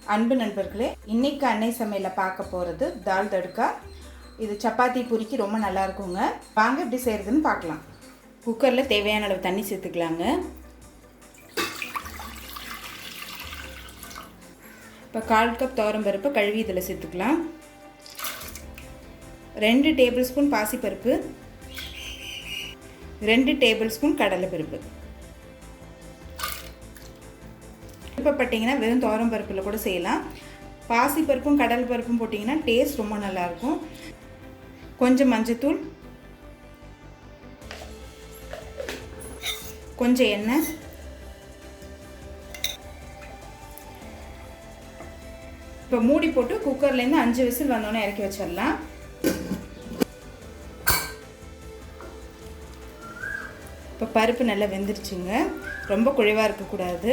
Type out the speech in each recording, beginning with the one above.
அன்பு நண்பர்களே, இன்னைக்கு அன்னை சமையல பார்க்க போகிறது தால் தடுக்கா. இது சப்பாத்தி பூரிக்கு ரொம்ப நல்லா இருக்குங்க. வாங்க எப்படி செய்கிறதுன்னு பார்க்கலாம். குக்கரில் தேவையான அளவு தண்ணி சேர்த்துக்கலாங்க. இப்போ 1/4 கப் துவரம்பருப்பு கழுவி இதில் சேர்த்துக்கலாம். 2 டேபிள் ஸ்பூன் பாசிப்பருப்பு, 2 டேபிள் ஸ்பூன் கடலைப்பருப்பு. விருப்பப்பட்டீங்கன்னா வெறும் துவரம் பருப்பில் கூட செய்யலாம். பாசி பருப்பும் கடல் பருப்பும் போட்டிங்கன்னா டேஸ்ட் ரொம்ப நல்லாயிருக்கும். கொஞ்சம் மஞ்சத்தூள், கொஞ்சம் எண்ணெய், இப்போ மூடி போட்டு குக்கர்லேருந்து 5 விசில் வந்தோன்னே இறக்கி வச்சிடலாம். இப்போ பருப்பு நல்லா வெந்துருச்சுங்க. ரொம்ப குழைவாக இருக்கக்கூடாது.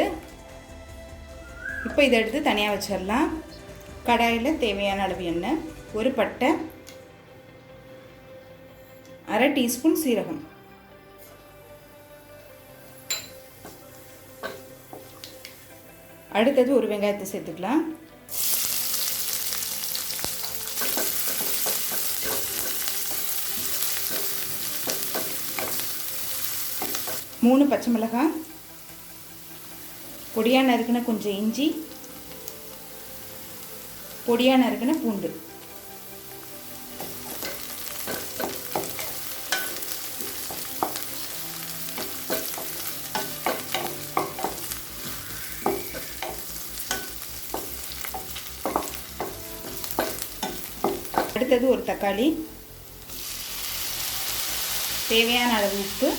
இப்போ இதை எடுத்து தனியாக வச்சிடலாம். கடாயில் தேவையான அளவு எண்ணெய், ஒரு பட்டை, 1/2 டீஸ்பூன் சீரகம், அடுத்தது ஒரு வெங்காயத்தை சேர்த்துக்கலாம். மூணு பச்சை மிளகாய், பொடியாக நறுக்கின கொஞ்சம் இஞ்சி, பொடியாக நறுக்கின பூண்டு, அடுத்தது ஒரு தக்காளி, தேவையான அளவு உப்பு,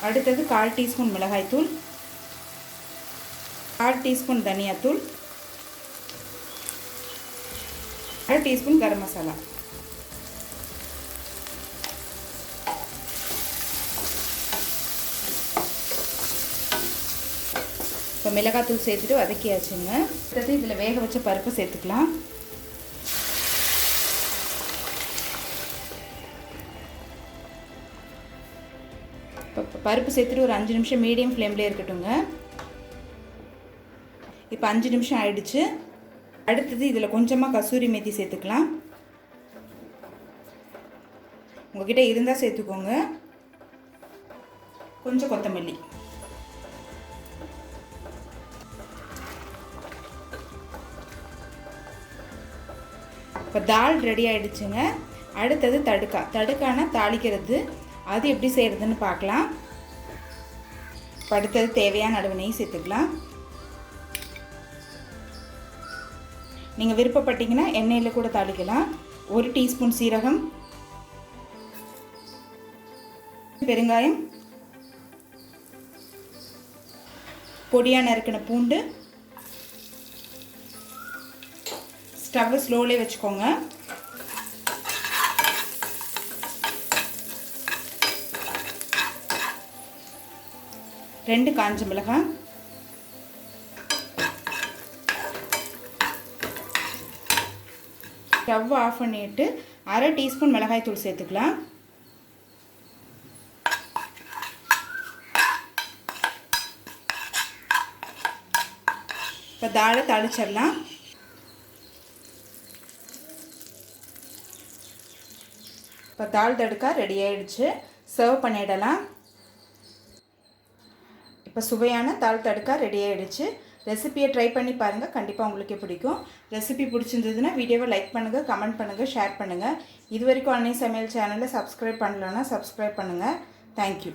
அடுத்தது 1/4 டீஸ்பூன் மிளகாய்த்தூள், 1/4 டீஸ்பூன் தனியாத்தூள், 1/2 டீஸ்பூன் கரம் மசாலா. இப்போ மிளகாய்த்தூள் சேர்த்துட்டு வதக்கியாச்சுங்க. அடுத்தது இதில் வேக வச்ச பருப்பு சேர்த்துக்கலாம். பருப்பு சேர்த்துட்டு ஒரு 5 நிமிஷம் மீடியம் ஃப்ளேம்லேயே இருக்கட்டுங்க. இப்போ 5 நிமிஷம் ஆயிடுச்சு. அடுத்தது இதில் கொஞ்சமாக கசூரி மேத்தி சேர்த்துக்கலாம். உங்ககிட்ட இருந்தால் சேர்த்துக்கோங்க. கொஞ்சம் கொத்தமல்லி. இப்போ தால் ரெடி ஆகிடுச்சுங்க. அடுத்தது தடுக்கானா தாளிக்கிறது. அது எப்படி செய்கிறதுன்னு பார்க்கலாம். அடுத்தது தேவையான அளவு நெய் சேர்த்துக்கலாம். நீங்கள் விருப்பப்பட்டீங்கன்னா எண்ணெயில் கூட தாளிக்கலாம். 1 டீஸ்பூன் சீரகம், பெருங்காயம், பொடியாக நறுக்கின பூண்டு. ஸ்டவ் ஸ்லோலே வச்சுக்கோங்க. ரெண்டு காஞ்ச மிளகாய், ஸ்டவ் ஆஃப் பண்ணிட்டு 1/2 டீஸ்பூன் மிளகாய் தூள் சேர்த்துக்கலாம். இப்போ தாளை தாளிச்சிடலாம். இப்போ தால் தடுக்கா ரெடி ஆயிடுச்சு. சர்வ் பண்ணிடலாம். இப்போ சுவையான தால் தடுக்கா ரெடி ஆகிடுச்சு. ரெசிபியை ட்ரை பண்ணி பாருங்கள். கண்டிப்பாக உங்களுக்கே பிடிக்கும். ரெசிபி பிடிச்சிருந்ததுன்னா வீடியோவை லைக் பண்ணுங்கள், கமெண்ட் பண்ணுங்கள், ஷேர் பண்ணுங்கள். இது வரைக்கும் அன்னை சமையல் சேனலை சப்ஸ்கிரைப் பண்ணலன்னா சப்ஸ்கிரைப் பண்ணுங்கள். தேங்க்யூ.